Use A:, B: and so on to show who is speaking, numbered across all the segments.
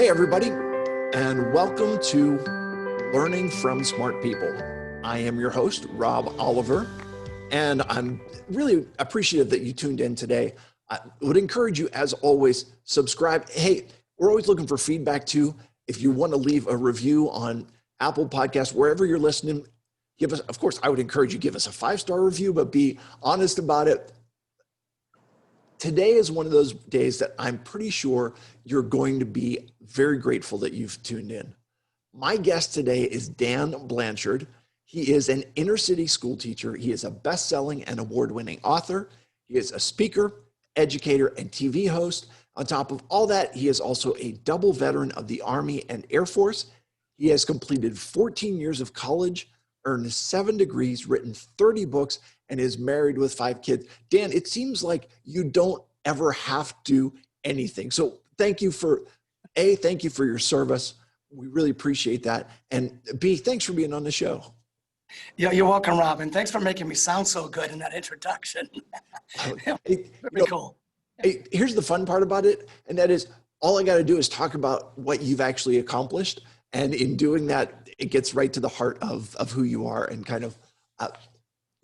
A: Hey, everybody, and welcome to Learning from Smart People. I am your host, Rob Oliver, and I'm really appreciative that you tuned in today. I would encourage you, as always, subscribe. Hey, we're always looking for feedback too. If you want to leave a review on Apple Podcasts, wherever you're listening, give us, of course, I would encourage you, give us a 5-star review, but be honest about it. Today is one of those days that I'm pretty sure you're going to be very grateful that you've tuned in. My guest today is Dan Blanchard. He is an inner city school teacher. He is a best-selling and award-winning author. He is a speaker, educator, and TV host. On top of all that, he is also a double veteran of the Army and Air Force. He has completed 14 years of college, earned 7 degrees, written 30 books, and is married with 5 kids. Dan, it seems like you don't ever have to do anything. So thank you for your service. We really appreciate that. And B, thanks for being on the show.
B: Yeah, you're welcome, Robin. Thanks for making me sound so good in that introduction.
A: Hey,
B: Very cool.
A: Hey, here's the fun part about it, and that is all I got to do is talk about what you've actually accomplished. And in doing that, it gets right to the heart of who you are and kind of,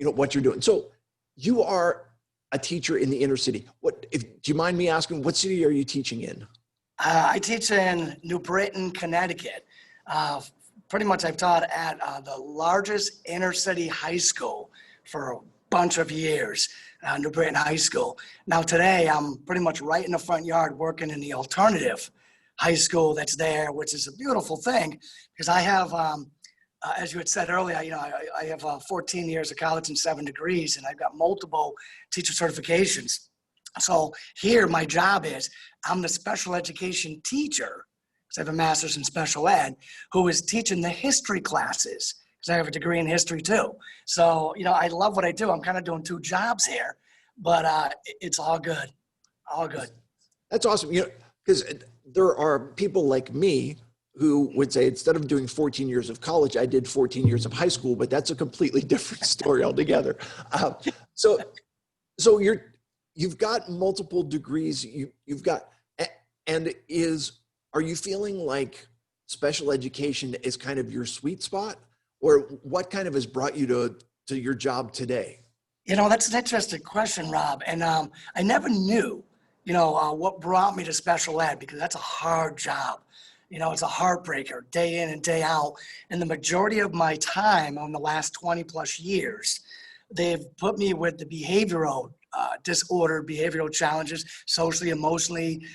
A: what you're doing. So you are a teacher in the inner city. Do you mind me asking, what city are you teaching in?
B: I teach in New Britain, Connecticut. Pretty much I've taught at the largest inner city high school for a bunch of years, New Britain High School. Now today I'm pretty much right in the front yard working in the alternative high school that's there, which is a beautiful thing because I have, as you had said earlier, I have 14 years of college and 7 degrees, and I've got multiple teacher certifications. So here my job is I'm the special education teacher, because I have a master's in special ed, who is teaching the history classes, because I have a degree in history too. So, I love what I do. I'm kind of doing 2 jobs here, but it's all good, all good.
A: That's awesome. Because there are people like me who would say, instead of doing 14 years of college, I did 14 years of high school, but that's a completely different story altogether. So you've got multiple degrees. Are you feeling like special education is kind of your sweet spot, or what kind of has brought you to your job today?
B: That's an interesting question, Rob. And I never knew, what brought me to special ed, because that's a hard job. It's a heartbreaker day in and day out. And the majority of my time on the last 20 plus years, they've put me with the behavioral disorder, behavioral challenges, socially, emotionally,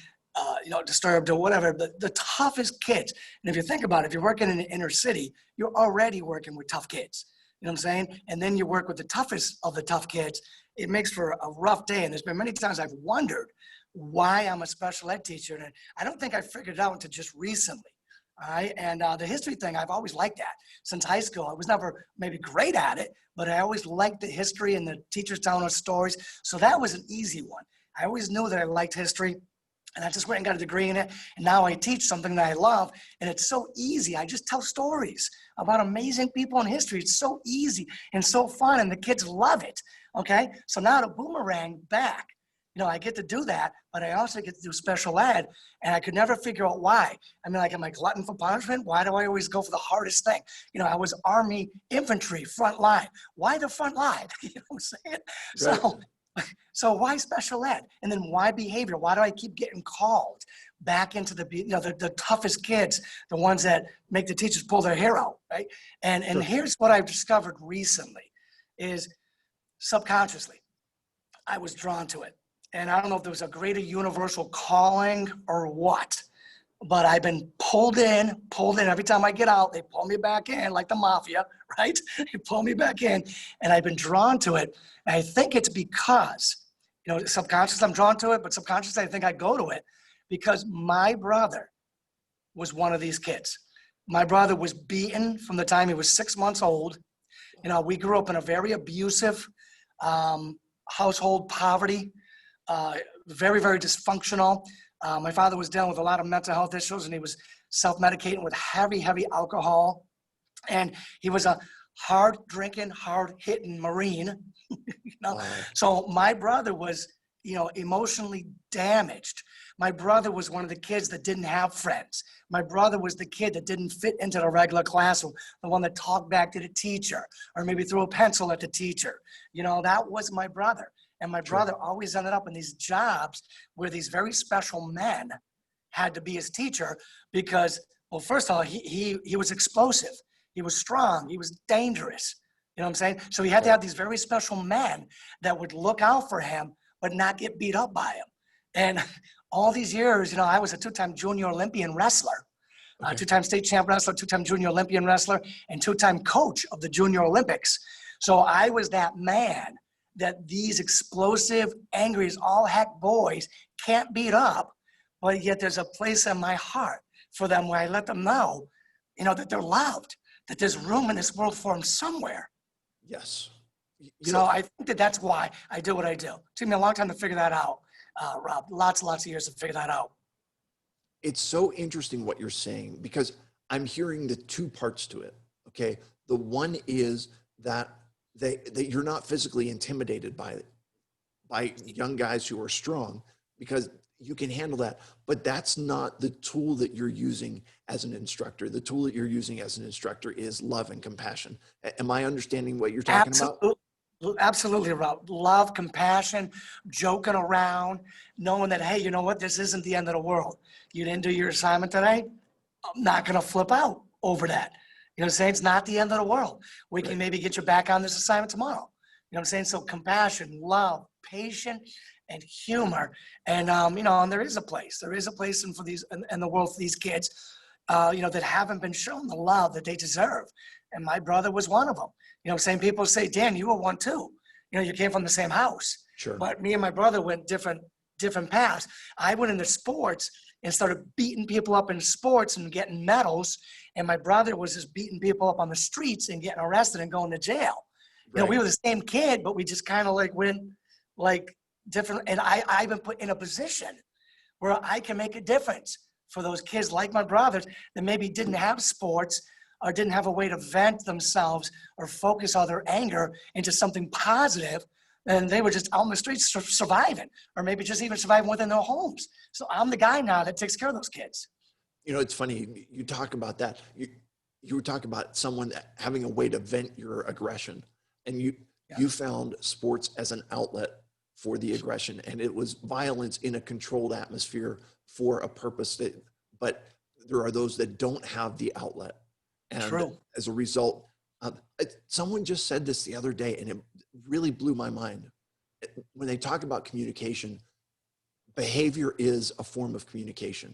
B: disturbed or whatever, the toughest kids. And if you think about it, if you're working in the inner city, you're already working with tough kids. You know what I'm saying? And then you work with the toughest of the tough kids. It makes for a rough day. And there's been many times I've wondered why I'm a special ed teacher. And I don't think I figured it out until just recently. All right. And the history thing, I've always liked that since high school. I was never maybe great at it, but I always liked the history and the teachers telling us stories. So that was an easy one. I always knew that I liked history, and I just went and got a degree in it. And now I teach something that I love, and it's so easy. I just tell stories about amazing people in history. It's so easy and so fun, and the kids love it. Okay. So now to boomerang back, I get to do that, but I also get to do special ed, and I could never figure out why. am I glutton for punishment? Why do I always go for the hardest thing? I was Army infantry, front line. Why the front line? You know what I'm saying?
A: Right.
B: So why special ed? And then why behavior? Why do I keep getting called back into the toughest kids, the ones that make the teachers pull their hair out, right? And
A: Sure.
B: Here's what I've discovered recently is subconsciously, I was drawn to it. And I don't know if there was a greater universal calling or what, but I've been pulled in. Every time I get out, they pull me back in like the mafia, right? They pull me back in, and I've been drawn to it. And I think it's because, subconsciously I'm drawn to it, but subconsciously I think I go to it because my brother was one of these kids. My brother was beaten from the time he was 6 months old. We grew up in a very abusive household, poverty, very, very dysfunctional. My father was dealing with a lot of mental health issues, and he was self-medicating with heavy, heavy alcohol. And he was a hard drinking, hard hitting Marine.
A: Wow.
B: So my brother was emotionally damaged. My brother was one of the kids that didn't have friends. My brother was the kid that didn't fit into the regular classroom, the one that talked back to the teacher or maybe threw a pencil at the teacher. That was my brother. And my brother always ended up in these jobs where these very special men had to be his teacher because, well, first of all, he was explosive. He was strong. He was dangerous. You know what I'm saying? So he had to have these very special men that would look out for him, but not get beat up by him. And all these years, I was a two-time junior Olympian wrestler, two-time state champ wrestler, two-time junior Olympian wrestler, and two-time coach of the Junior Olympics. So I was that man that these explosive, angry as all heck boys can't beat up, but yet there's a place in my heart for them where I let them know, that they're loved, that there's room in this world for them somewhere.
A: Yes.
B: I think that's why I do what I do. It took me a long time to figure that out, Rob. Lots of years to figure that out.
A: It's so interesting what you're saying because I'm hearing the two parts to it. Okay. The one is that you're not physically intimidated by young guys who are strong because you can handle that, but that's not the tool that you're using as an instructor. The tool that you're using as an instructor is love and compassion. Am I understanding what you're talking about?
B: Absolutely, Rob. Love, compassion, joking around, knowing that, hey, you know what? This isn't the end of the world. You didn't do your assignment today. I'm not going to flip out over that. You know what I'm saying? It's not the end of the world. We can maybe get you back on this assignment tomorrow. You know what I'm saying? So compassion, love, patience, and humor. And, and there is a place in the world for these kids, that haven't been shown the love that they deserve. And my brother was one of them. You know what I'm saying? People say, Dan, you were one too. You came from the same house.
A: Sure.
B: But me and my brother went different paths. I went into sports and started beating people up in sports and getting medals. And my brother was just beating people up on the streets and getting arrested and going to jail.
A: Right.
B: We were the same kid, but we just kind of went different. And I've been put in a position where I can make a difference for those kids like my brothers that maybe didn't have sports or didn't have a way to vent themselves or focus all their anger into something positive. And they were just out on the streets surviving, or maybe just even surviving within their homes. So I'm the guy now that takes care of those kids.
A: It's funny. You talk about that. You were talking about someone having a way to vent your aggression, and you found sports as an outlet for the aggression, and it was violence in a controlled atmosphere for a purpose. But there are those that don't have the outlet, and
B: True.
A: As a result, someone just said this the other day, and it really blew my mind. When they talk about communication, behavior is a form of communication.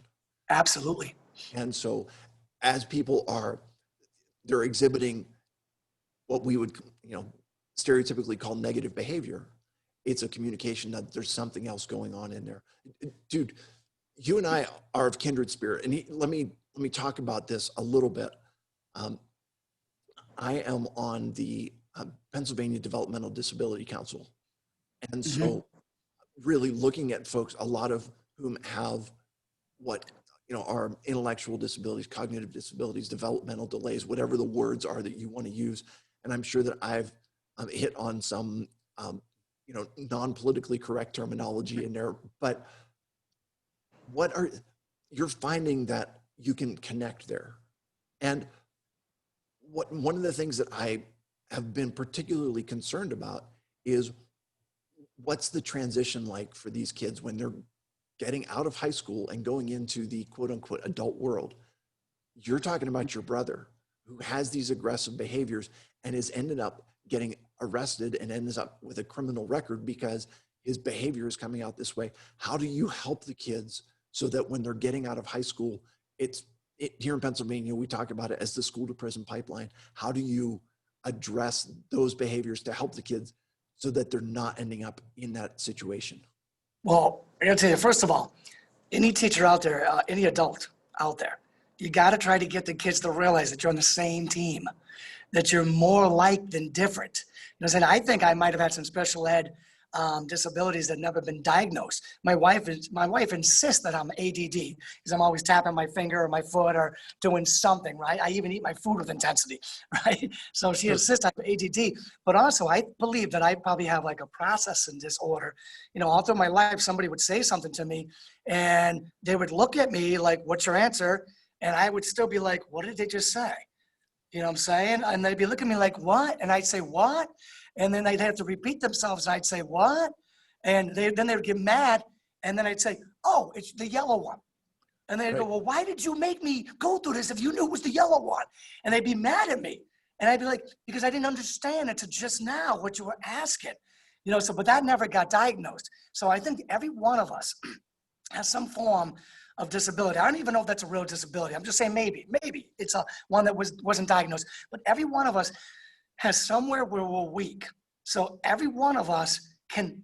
B: Absolutely.
A: And so as people they're exhibiting what we would, stereotypically call negative behavior, it's a communication that there's something else going on in there. Dude, you and I are of kindred spirit. And let me talk about this a little bit. I am on the Pennsylvania Developmental Disability Council. And so really looking at folks, a lot of whom have what, are intellectual disabilities, cognitive disabilities, developmental delays, whatever the words are that you want to use. And I'm sure that I've hit on some, non-politically correct terminology in there, but you're finding that you can connect there. And one of the things that I have been particularly concerned about is what's the transition like for these kids when they're getting out of high school and going into the quote unquote adult world. You're talking about your brother who has these aggressive behaviors and has ended up getting arrested and ends up with a criminal record because his behavior is coming out this way. How do you help the kids so that when they're getting out of high school, here in Pennsylvania, we talk about it as the school-to-prison pipeline. How do you address those behaviors to help the kids so that they're not ending up in that situation?
B: Well, I gotta tell you, first of all, any teacher out there, any adult out there, you gotta try to get the kids to realize that you're on the same team, that you're more alike than different. You know what I'm saying? I think I might have had some special ed disabilities that never been diagnosed. My wife insists that I'm ADD because I'm always tapping my finger or my foot or doing something, right? I even eat my food with intensity, right? So she insists I have ADD, but also I believe that I probably have like a processing disorder. All through my life, somebody would say something to me and they would look at me like, what's your answer? And I would still be like, what did they just say? You know what I'm saying? And they'd be looking at me like, what? And I'd say, what? And then they'd have to repeat themselves. And I'd say, what? And then they would get mad. And then I'd say, oh, it's the yellow one. And they'd go, well, why did you make me go through this if you knew it was the yellow one? And they'd be mad at me. And I'd be like, because I didn't understand until just now what you were asking. But that never got diagnosed. So I think every one of us has some form of disability. I don't even know if that's a real disability. I'm just saying maybe it's one that wasn't diagnosed. But every one of us has somewhere where we're weak. So every one of us can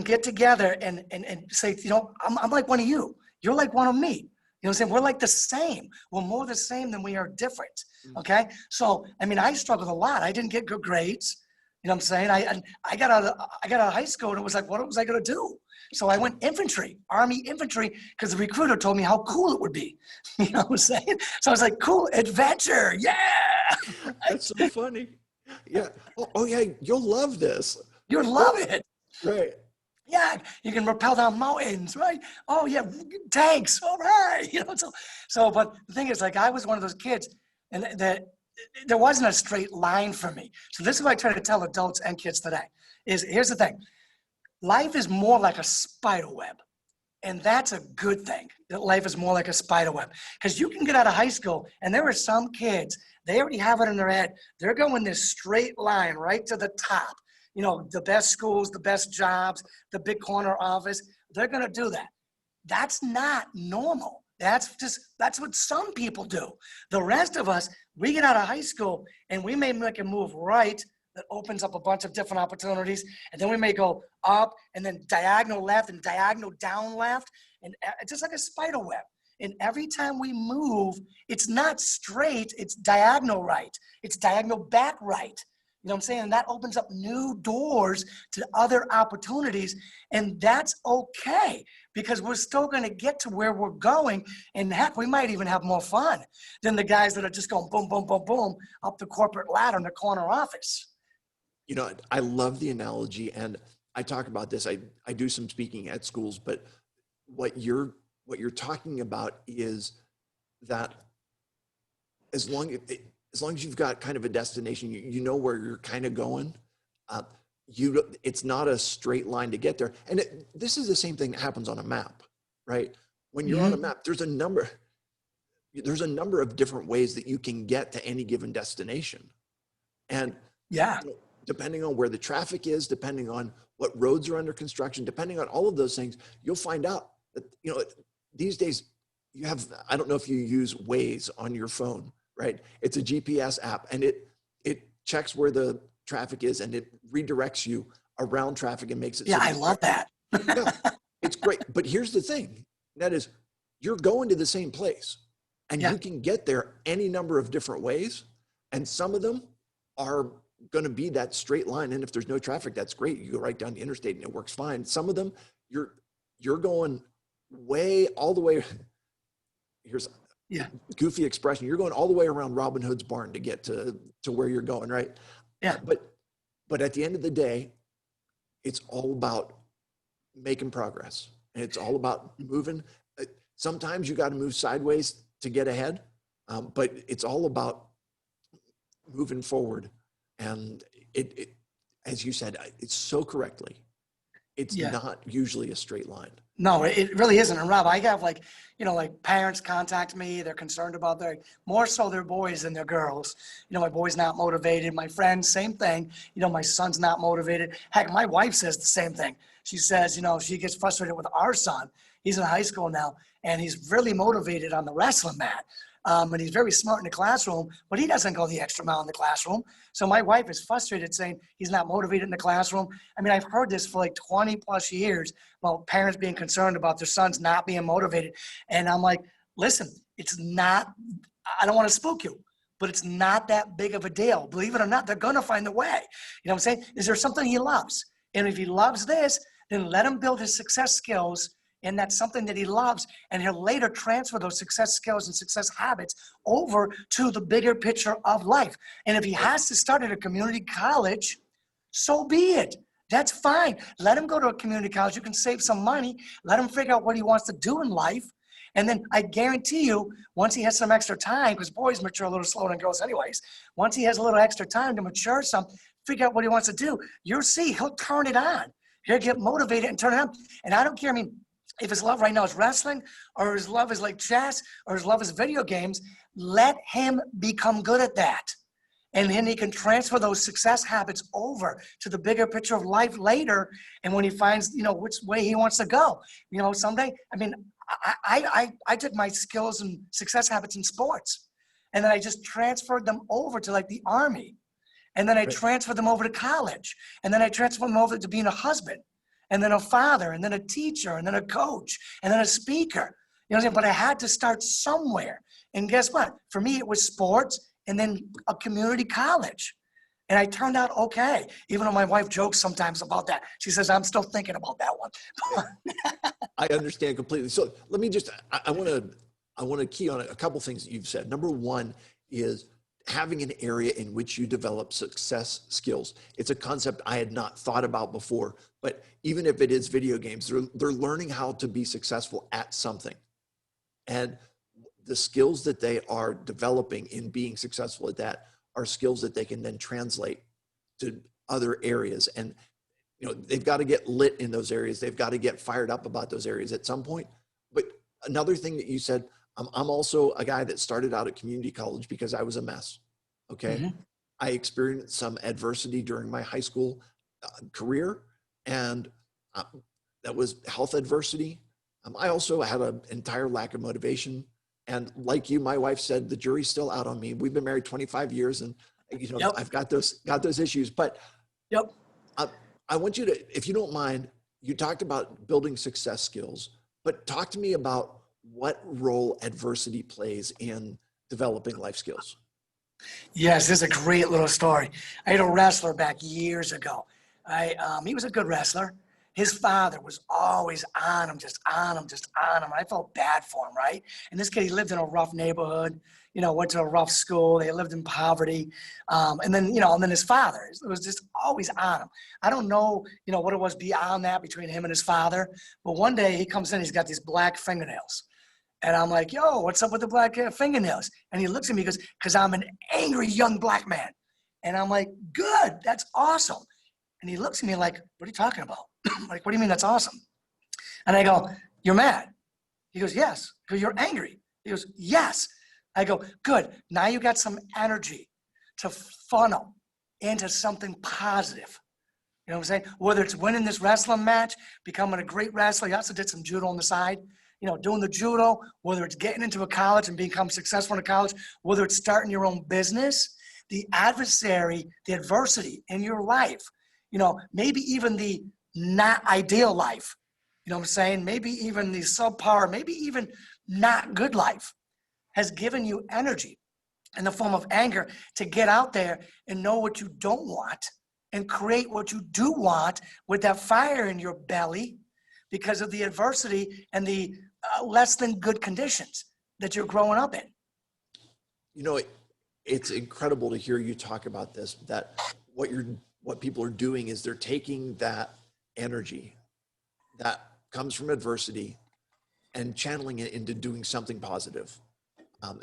B: get together and say, I'm like one of you. You're like one of me. You know what I'm saying? We're like the same. We're more the same than we are different. Okay? So, I struggled a lot. I didn't get good grades. You know what I'm saying? I got out of high school and it was like, what was I going to do? So I went infantry, Army infantry, because the recruiter told me how cool it would be. You know what I'm saying? So I was like, cool, adventure, yeah.
A: That's so funny. Yeah. Oh yeah, you'll love this.
B: You'll love it.
A: Right.
B: Yeah, you can rappel down mountains, right? Oh yeah, tanks, all right. But the thing is, like, I was one of those kids, and that there wasn't a straight line for me. So this is what I try to tell adults and kids today, here's the thing. Life is more like a spider web. And that's a good thing, that life is more like a spider web. Because you can get out of high school, and there are some kids, they already have it in their head. They're going this straight line right to the top. The best schools, the best jobs, the big corner office, they're going to do that. That's not normal. That's what some people do. The rest of us, we get out of high school, and we may make a move right that opens up a bunch of different opportunities. And then we may go up and then diagonal left and diagonal down left. And it's just like a spider web. And every time we move, it's not straight, it's diagonal right. It's diagonal back right. You know what I'm saying? And that opens up new doors to other opportunities. And that's okay, because we're still going to get to where we're going. And heck, we might even have more fun than the guys that are just going boom, boom, boom, boom up the corporate ladder in the corner office.
A: I love the analogy, and I talk about this. I do some speaking at schools, but what you're talking about is that as long as you've got kind of a destination, you know where you're kind of going. It's not a straight line to get there. And this is the same thing that happens on a map, right? When you're on a map, there's a number of different ways that you can get to any given destination. And
B: yeah.
A: Depending on where the traffic is, depending on what roads are under construction, depending on all of those things, you'll find out that, these days you have, I don't know if you use Waze on your phone, right? It's a GPS app, and it checks where the traffic is, and it redirects you around traffic and makes it.
B: Yeah, I love that.
A: Yeah, it's great. But here's the thing, that is, you're going to the same place, and you can get there any number of different ways. And some of them are going to be that straight line. And if there's no traffic, that's great. You go right down the interstate and it works fine. Some of them, you're going all the way. Here's goofy expression. You're going all the way around Robin Hood's barn to get to where you're going, right?
B: Yeah.
A: But at the end of the day, it's all about making progress. And it's all about moving. Sometimes you got to move sideways to get ahead. But it's all about moving forward. And it, as you said, it's so correctly, it's not usually a straight line.
B: No, it really isn't. And Rob, I have like parents contact me. They're concerned about more so their boys than their girls. My boy's not motivated. My friends, same thing. My son's not motivated. Heck, my wife says the same thing. She says, she gets frustrated with our son. He's in high school now, and he's really motivated on the wrestling mat. And he's very smart in the classroom, but he doesn't go the extra mile in the classroom. So my wife is frustrated saying he's not motivated in the classroom. I've heard this for like 20 plus years about parents being concerned about their sons not being motivated. And I'm like, listen, it's not, I don't want to spook you, but it's not that big of a deal. Believe it or not, they're going to find a way. You know what I'm saying? Is there something he loves? And if he loves this, then let him build his success skills. And that's something that he loves. And he'll later transfer those success skills and success habits over to the bigger picture of life. And if he has to start at a community college, so be it. That's fine. Let him go to a community college. You can save some money. Let him figure out what he wants to do in life. And then I guarantee you, once he has some extra time, because boys mature a little slower than girls anyways, once he has a little extra time to mature some, figure out what he wants to do, you'll see he'll turn it on. He'll get motivated and turn it on. And I don't care, I mean, if his love right now is wrestling, or his love is like chess, or his love is video games, let him become good at that. And then he can transfer those success habits over to the bigger picture of life later. And when he finds, you know, which way he wants to go, you know, someday, I mean, I took my skills and success habits in sports, and then I just transferred them over to like the Army. And then I transferred them over to college. And then I transferred them over to being a husband, and then a father, and then a teacher, and then a coach, and then a speaker. You know what I'm saying? But I had to start somewhere. And guess what? For me, it was sports and then a community college. And I turned out okay, even though my wife jokes sometimes about that. She says, I'm still thinking about that one.
A: I understand completely. So let me just, I want to key on a couple things that you've said. Number one is having an area in which you develop success skills. It's a concept I had not thought about before, but even if it is video games, they're learning how to be successful at something. And the skills that they are developing in being successful at that are skills that they can then translate to other areas. And, you know, they've got to get lit in those areas. They've got to get fired up about those areas at some point. But another thing that you said, I'm also a guy that started out at community college because I was a mess. Okay. Mm-hmm. I experienced some adversity during my high school career, and that was health adversity. I also had an entire lack of motivation. And like you, my wife said, the jury's still out on me. We've been married 25 years, and you know, I've got those issues. But I want you to, if you don't mind, you talked about building success skills, but talk to me about what role adversity plays in developing life skills.
B: Yes, this is a great little story. I had a wrestler back years ago. He was a good wrestler. His father was always on him, just on him. I felt bad for him, right? And this kid, he lived in a rough neighborhood, you know, went to a rough school. They lived in poverty. And then his father, it was just always on him. I don't know, you know, what it was beyond that between him and his father. But one day he comes in, he's got these black fingernails. And I'm like, yo, what's up with the black fingernails? And he looks at me, he goes, because I'm an angry young black man. And I'm like, good, that's awesome. And he looks at me like, what are you talking about? Like, what do you mean that's awesome? And I go, you're mad. He goes, yes. I go, you're angry. He goes, yes. I go, good. Now you got some energy to funnel into something positive. You know what I'm saying? Whether it's winning this wrestling match, becoming a great wrestler. He also did some judo on the side. You know, doing the judo, whether it's getting into a college and become successful in a college, whether it's starting your own business, the adversity in your life, you know, maybe even the not ideal life, you know what I'm saying? Maybe even the subpar, maybe even not good life has given you energy in the form of anger to get out there and know what you don't want and create what you do want with that fire in your belly because of the adversity and the less than good conditions that you're growing up in.
A: You know, it's incredible to hear you talk about this, that what people are doing is they're taking that energy that comes from adversity and channeling it into doing something positive.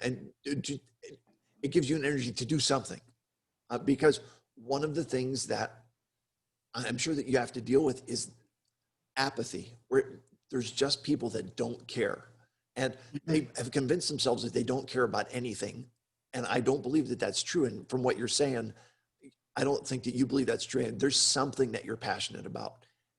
A: And it gives you an energy to do something. Because one of the things that I'm sure that you have to deal with is apathy, where there's just people that don't care. And they have convinced themselves that they don't care about anything. And I don't believe that that's true. And from what you're saying, I don't think that you believe that's true. And there's something that you're passionate about.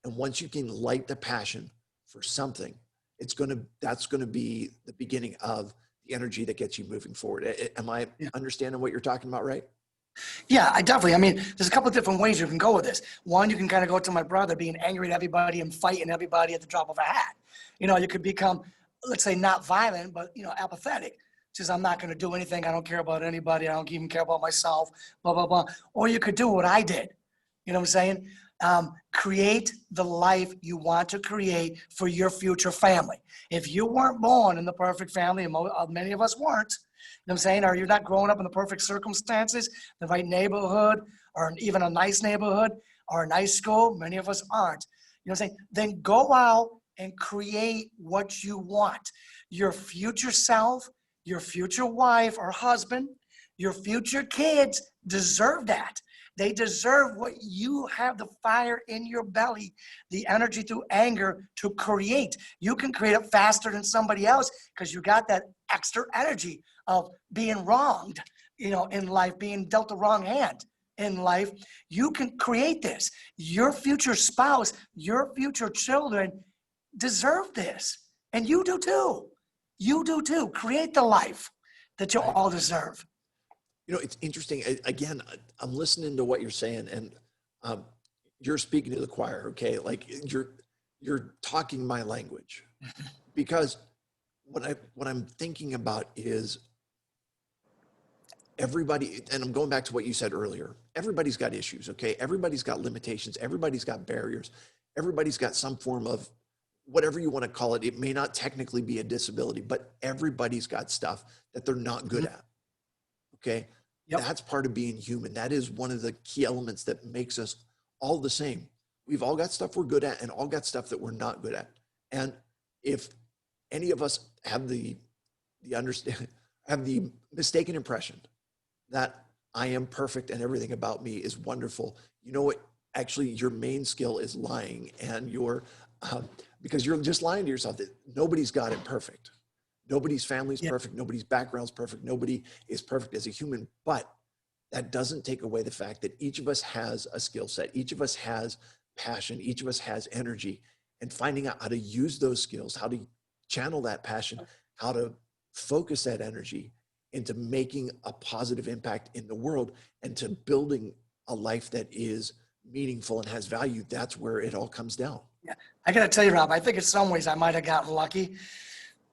A: And once you can light the passion for something, that's going to be the beginning of the energy that gets you moving forward. Am I understanding what you're talking about, right?
B: Yeah, I definitely. I mean, there's a couple of different ways you can go with this. One, you can kind of go to my brother, being angry at everybody and fighting everybody at the drop of a hat. You know, you could become, let's say, not violent, but, you know, apathetic. Says, I'm not going to do anything. I don't care about anybody. I don't even care about myself, blah, blah, blah. Or you could do what I did. You know what I'm saying? Create the life you want to create for your future family. If you weren't born in the perfect family, and many of us weren't, you know what I'm saying, or you're not growing up in the perfect circumstances, the right neighborhood, or even a nice neighborhood, or a nice school, many of us aren't, you know what I'm saying, then go out and create what you want. Your future self, your future wife or husband, your future kids deserve that. They deserve what you have, the fire in your belly, the energy through anger to create. You can create it faster than somebody else because you got that extra energy of being wronged, you know, in life, being dealt the wrong hand in life. You can create this. Your future spouse, your future children deserve this. And you do too. You do too. Create the life that you all deserve.
A: You know, it's interesting. Again, I'm listening to what you're saying, and you're speaking to the choir. Okay, like you're talking my language, because what I'm thinking about is everybody, and I'm going back to what you said earlier. Everybody's got issues. Okay, everybody's got limitations. Everybody's got barriers. Everybody's got some form of whatever you want to call it. It may not technically be a disability, but everybody's got stuff that they're not good at. Okay. Yep. That's part of being human. That is one of the key elements that makes us all the same. We've all got stuff we're good at and all got stuff that we're not good at. And if any of us have the mistaken impression that I am perfect and everything about me is wonderful, you know what? Actually, your main skill is lying, and because you're just lying to yourself that nobody's got it perfect. Nobody's family's perfect. Nobody's background's perfect. Nobody is perfect as a human, but that doesn't take away the fact that each of us has a skill set. Each of us has passion. Each of us has energy, and finding out how to use those skills, how to channel that passion, how to focus that energy into making a positive impact in the world and to building a life that is meaningful and has value. That's where it all comes down.
B: Yeah, I got to tell you, Rob, I think in some ways I might have gotten lucky,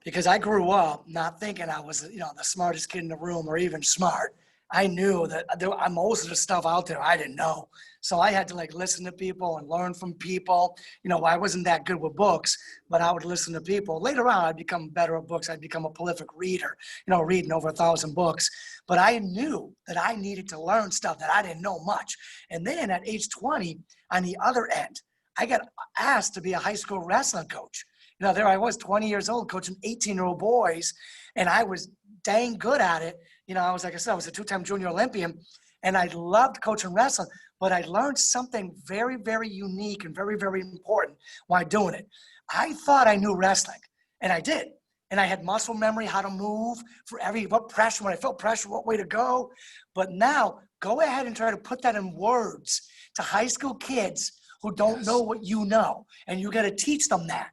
B: because I grew up not thinking I was, you know, the smartest kid in the room or even smart. I knew that most of the stuff out there I didn't know. So I had to like listen to people and learn from people. You know, I wasn't that good with books, but I would listen to people. Later on, I'd become better at books. I'd become a prolific reader, you know, reading over 1,000 books. But I knew that I needed to learn stuff that I didn't know much. And then at age 20, on the other end, I got asked to be a high school wrestling coach. You know, there I was, 20 years old, coaching 18-year-old boys, and I was dang good at it. You know, I was, like I said, I was a 2-time junior Olympian, and I loved coaching wrestling, but I learned something very, very unique and very, very important while doing it. I thought I knew wrestling, and I did. And I had muscle memory, how to move for what pressure, when I felt pressure, what way to go. But now, go ahead and try to put that in words to high school kids who don't know what you know, and you got to teach them that.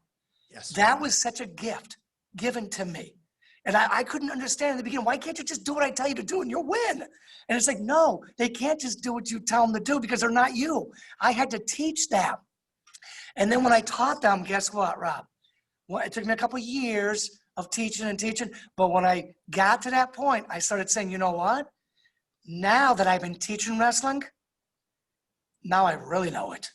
A: Yes.
B: That was such a gift given to me. And I couldn't understand in the beginning, why can't you just do what I tell you to do and you'll win? And it's like, no, they can't just do what you tell them to do because they're not you. I had to teach them. And then when I taught them, guess what, Rob? Well, it took me a couple of years of teaching and teaching. But when I got to that point, I started saying, you know what? Now that I've been teaching wrestling, now I really know it.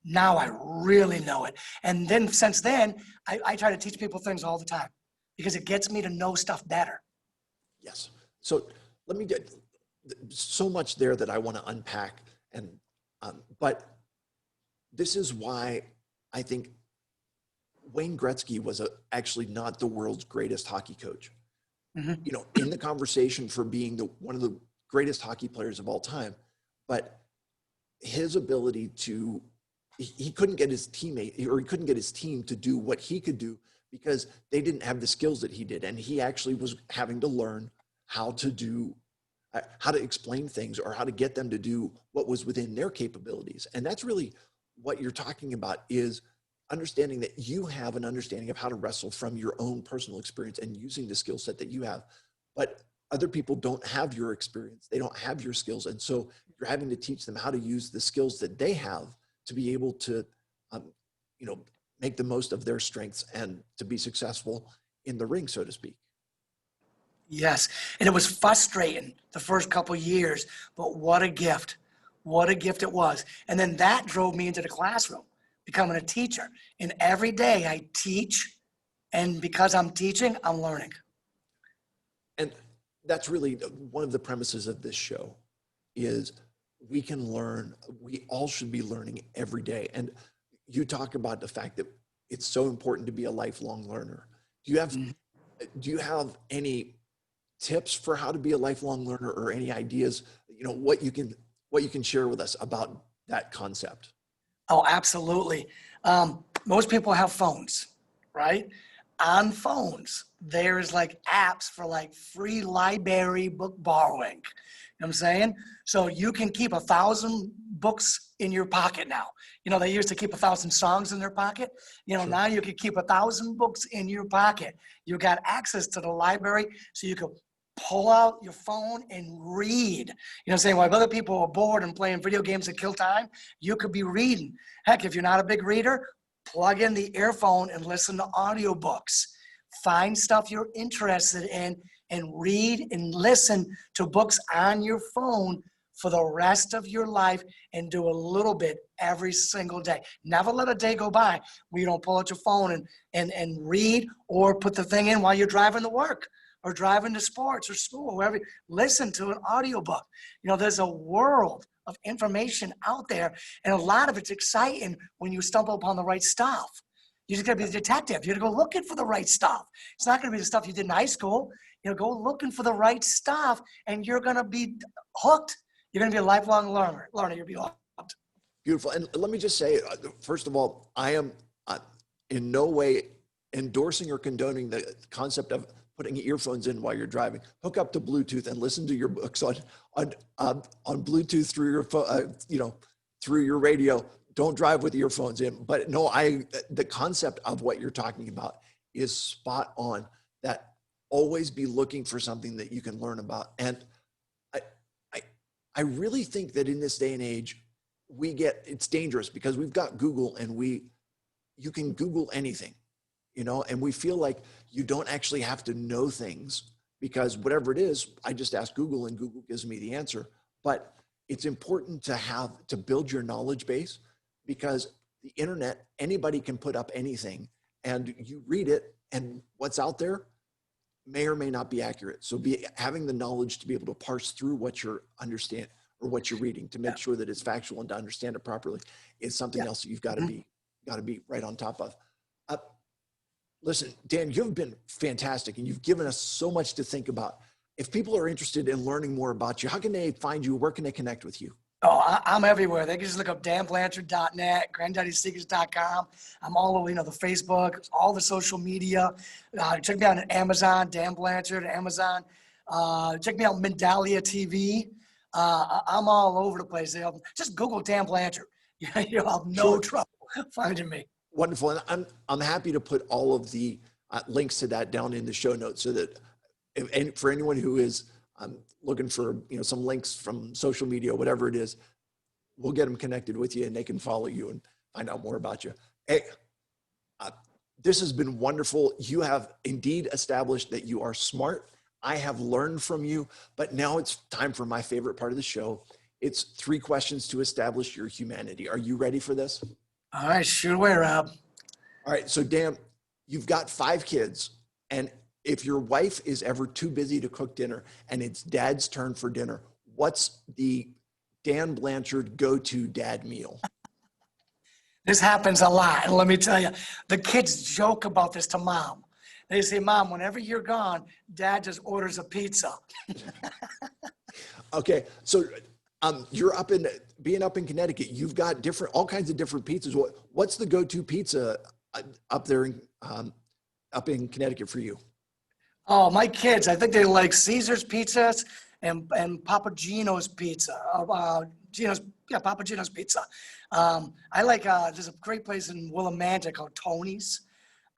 B: Now I really know it. And then since then, I try to teach people things all the time because it gets me to know stuff better.
A: Yes. So let me get so much there that I want to unpack. And but this is why I think Wayne Gretzky was actually not the world's greatest hockey coach. Mm-hmm. You know, in the conversation for being one of the greatest hockey players of all time, but his ability to he couldn't get his teammate, or he couldn't get his team to do what he could do because they didn't have the skills that he did. And he actually was having to learn how to explain things or how to get them to do what was within their capabilities. And that's really what you're talking about, is understanding that you have an understanding of how to wrestle from your own personal experience and using the skill set that you have. But other people don't have your experience. They don't have your skills. And so you're having to teach them how to use the skills that they have to be able to, make the most of their strengths and to be successful in the ring, so to speak.
B: Yes, and it was frustrating the first couple of years, but what a gift. What a gift it was. And then that drove me into the classroom, becoming a teacher. And every day I teach, and because I'm teaching, I'm learning.
A: And that's really one of the premises of this show is we can learn, we all should be learning every day. And you talk about the fact that it's so important to be a lifelong learner. Do you have any tips for how to be a lifelong learner, or any ideas, what you can share with us about that concept?
B: Oh, absolutely. Most people have phones, right? On phones, there's like apps for like free library book borrowing. You know what I'm saying? So you can keep 1,000 books in your pocket now. They used to keep 1,000 songs in their pocket.
A: Sure.
B: Now you can keep 1,000 books in your pocket. You got access to the library, so you can pull out your phone and read. Saying while other people are bored and playing video games to kill time, you could be reading. Heck, if you're not a big reader, plug in the earphone and listen to audiobooks. Find stuff you're interested in and read and listen to books on your phone for the rest of your life, and do a little bit every single day. Never let a day go by where you don't pull out your phone and read, or put the thing in while you're driving to work or driving to sports or school, wherever. Listen to an audiobook. There's a world of information out there, and a lot of it's exciting when you stumble upon the right stuff. You just gotta be a detective. You gotta go looking for the right stuff. It's not gonna be the stuff you did in high school. Go looking for the right stuff, and you're gonna be hooked. You're gonna be a lifelong learner. You'll be hooked.
A: Beautiful. And let me just say, first of all, I am in no way endorsing or condoning the concept of putting earphones in while you're driving. Hook up to Bluetooth and listen to your books on Bluetooth through your phone, through your radio. Don't drive with earphones in. But no, the concept of what you're talking about is spot on. That always be looking for something that you can learn about. And I really think that in this day and age, it's dangerous because we've got Google, and you can Google anything, and we feel like you don't actually have to know things, because whatever it is, I just ask Google and Google gives me the answer. But it's important to build your knowledge base, because the internet, anybody can put up anything, and you read it, and what's out there may or may not be accurate. So having the knowledge to be able to parse through what you're understand or what you're reading, to make sure that it's factual and to understand it properly, is something else that you've got to be right on top of. Listen, Dan, you've been fantastic, and you've given us so much to think about. If people are interested in learning more about you, how can they find you? Where can they connect with you?
B: Oh, I'm everywhere. They can just look up danblanchard.net, granddaddyseekers.com. I'm all over, the Facebook, all the social media. Check me out on Amazon, Dan Blanchard, Amazon. Check me out, Mindalia TV. I'm all over the place. Just Google Dan Blanchard. You'll have no trouble finding me.
A: Wonderful. And I'm happy to put all of the links to that down in the show notes, so that for anyone who is looking for some links from social media, whatever it is, we'll get them connected with you, and they can follow you and find out more about you. Hey, this has been wonderful. You have indeed established that you are smart. I have learned from you, but now it's time for my favorite part of the show. It's 3 questions to establish your humanity. Are you ready for this?
B: All right, shoot away, Rob.
A: All right, so Dan, you've got 5 kids, and if your wife is ever too busy to cook dinner and it's dad's turn for dinner, what's the Dan Blanchard go-to dad meal?
B: This happens a lot, and let me tell you, the kids joke about this to mom. They say, Mom, whenever you're gone, Dad just orders a pizza.
A: Okay, so you're being up in Connecticut, you've got all kinds of different pizzas. What's the go-to pizza up there up in Connecticut for you?
B: Oh, my kids, I think they like Caesar's pizzas and Papa Gino's pizza. Papa Gino's pizza. I like, there's a great place in Willimantic called Tony's.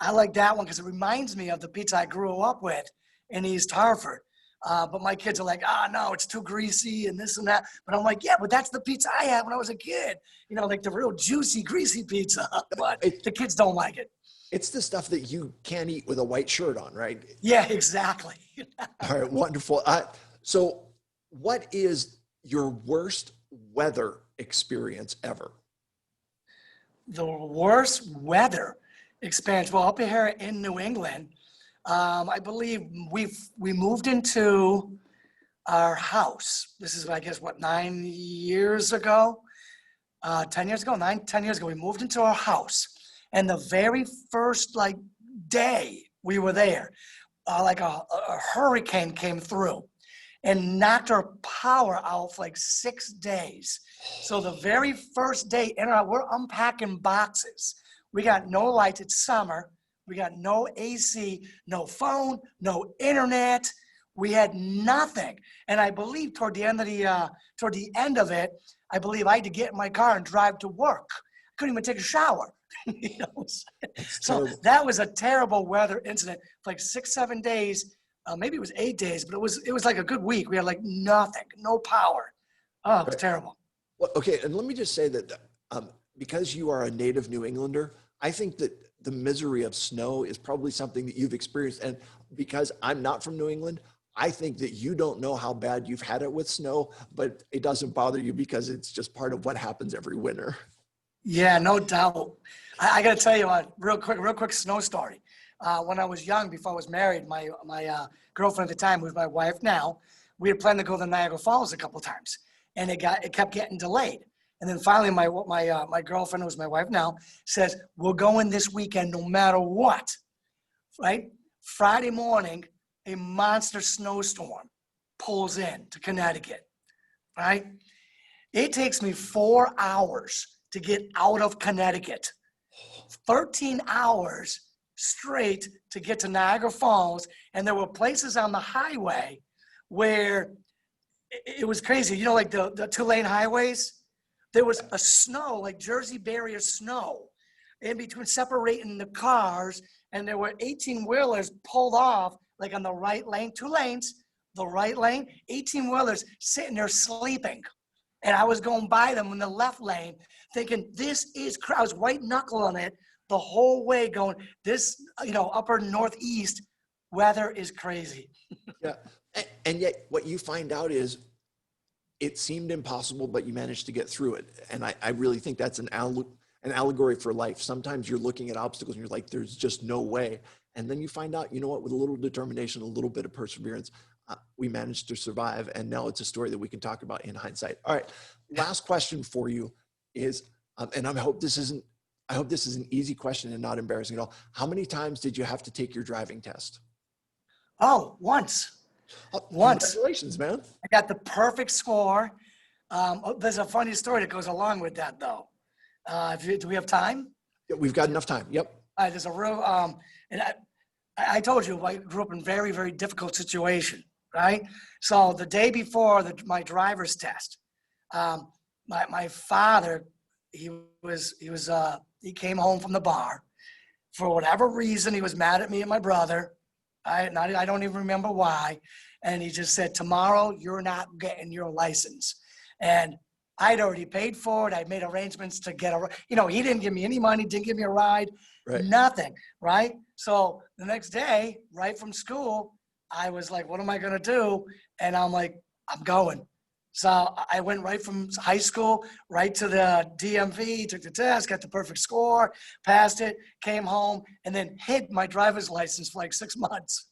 B: I like that one because it reminds me of the pizza I grew up with in East Hartford. But my kids are like, no, it's too greasy and this and that. But I'm like, yeah, but that's the pizza I had when I was a kid. Like the real juicy, greasy pizza. But the kids don't like it.
A: It's the stuff that you can't eat with a white shirt on, right?
B: Yeah, exactly.
A: All right, wonderful. So what is your worst weather experience ever?
B: The worst weather experience. Well, up here in New England, I believe we moved into our house. This is, I guess, what, 9 years ago? 10 years ago, 10 years ago, we moved into our house. And the very first day we were there, a hurricane came through and knocked our power out for 6 days. So the very first day we're unpacking boxes. We got no lights. It's summer. We got no AC, no phone, no internet. We had nothing. And I believe toward the end of it, I believe I had to get in my car and drive to work. I couldn't even take a shower. So that was a terrible weather incident. For 6, 7 days, maybe it was 8 days, but it was like a good week. We had nothing, no power. Oh, it was terrible.
A: Well, okay, and let me just say that because you are a native New Englander, I think that the misery of snow is probably something that you've experienced. And because I'm not from New England, I think that you don't know how bad you've had it with snow, but it doesn't bother you because it's just part of what happens every winter.
B: Yeah, no doubt. I got to tell you a real quick snow story. When I was young, before I was married, my girlfriend at the time, who's my wife now, we had planned to go to Niagara Falls a couple times, and it kept getting delayed. And then finally, my girlfriend, who's my wife now, says, we're going this weekend no matter what, right? Friday morning, a monster snowstorm pulls in to Connecticut, right? It takes me 4 hours to get out of Connecticut, 13 hours straight to get to Niagara Falls. And there were places on the highway where it was crazy. You know, the 2-lane highways, there was a snow, Jersey barrier snow in between separating the cars. And there were 18-wheelers pulled off, on the right lane, 2 lanes, the right lane, 18-wheelers sitting there sleeping. And I was going by them in the left lane thinking, I was white knuckling it the whole way going, this, upper northeast weather is crazy.
A: Yeah. And yet what you find out is it seemed impossible, but you managed to get through it. And I really think that's an allegory for life. Sometimes you're looking at obstacles and you're like, there's just no way. And then you find out, you know what, with a little determination, a little bit of perseverance, we managed to survive. And now it's a story that we can talk about in hindsight. All right. Last question for you is, and I hope this is an easy question and not embarrassing at all. How many times did you have to take your driving test?
B: Oh, once. Once.
A: Congratulations, man.
B: I got the perfect score. There's a funny story that goes along with that, though. Do we have time?
A: Yeah, we've got enough time. Yep.
B: There's a real, and I told you, I grew up in very, very difficult situation, right? So the day before my driver's test, my father, he came home from the bar. For whatever reason, he was mad at me and my brother. I don't even remember why. And he just said, tomorrow, you're not getting your license. And I'd already paid for it. I made arrangements to get he didn't give me any money, didn't give me a ride, right. Nothing, right? So the next day, right from school, I was like, what am I going to do? And I'm like, I'm going. So I went right from high school, right to the DMV, took the test, got the perfect score, passed it, came home, and then hid my driver's license for 6 months.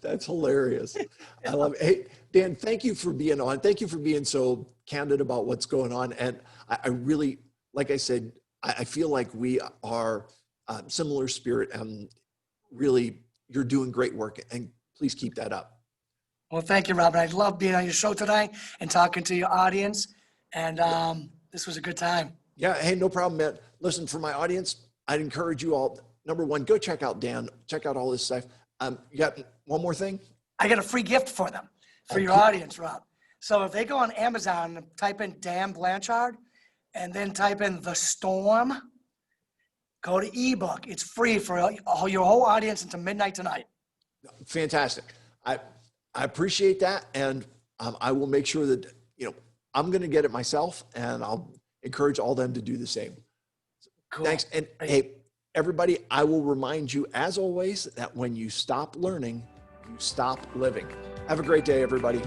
A: That's hilarious. I love it. Hey, Dan, thank you for being on. Thank you for being so candid about what's going on. And I really, like I said, I feel like we are similar spirit, and really you're doing great work, and please keep that up.
B: Well, thank you, Robin. I love being on your show today and talking to your audience. And this was a good time.
A: Yeah. Hey, no problem, man. Listen, for my audience, I'd encourage you all, number one, go check out Dan, check out all this stuff. You got one more thing?
B: I got a free gift for them, for your audience, Rob. So if they go on Amazon and type in Dan Blanchard and then type in The Storm, go to ebook. It's free for your whole audience until midnight tonight.
A: Fantastic. I appreciate that. And I will make sure that, I'm going to get it myself, and I'll encourage all them to do the same. Cool. Thanks. And hey, everybody, I will remind you, as always, that when you stop learning, you stop living. Have a great day, everybody.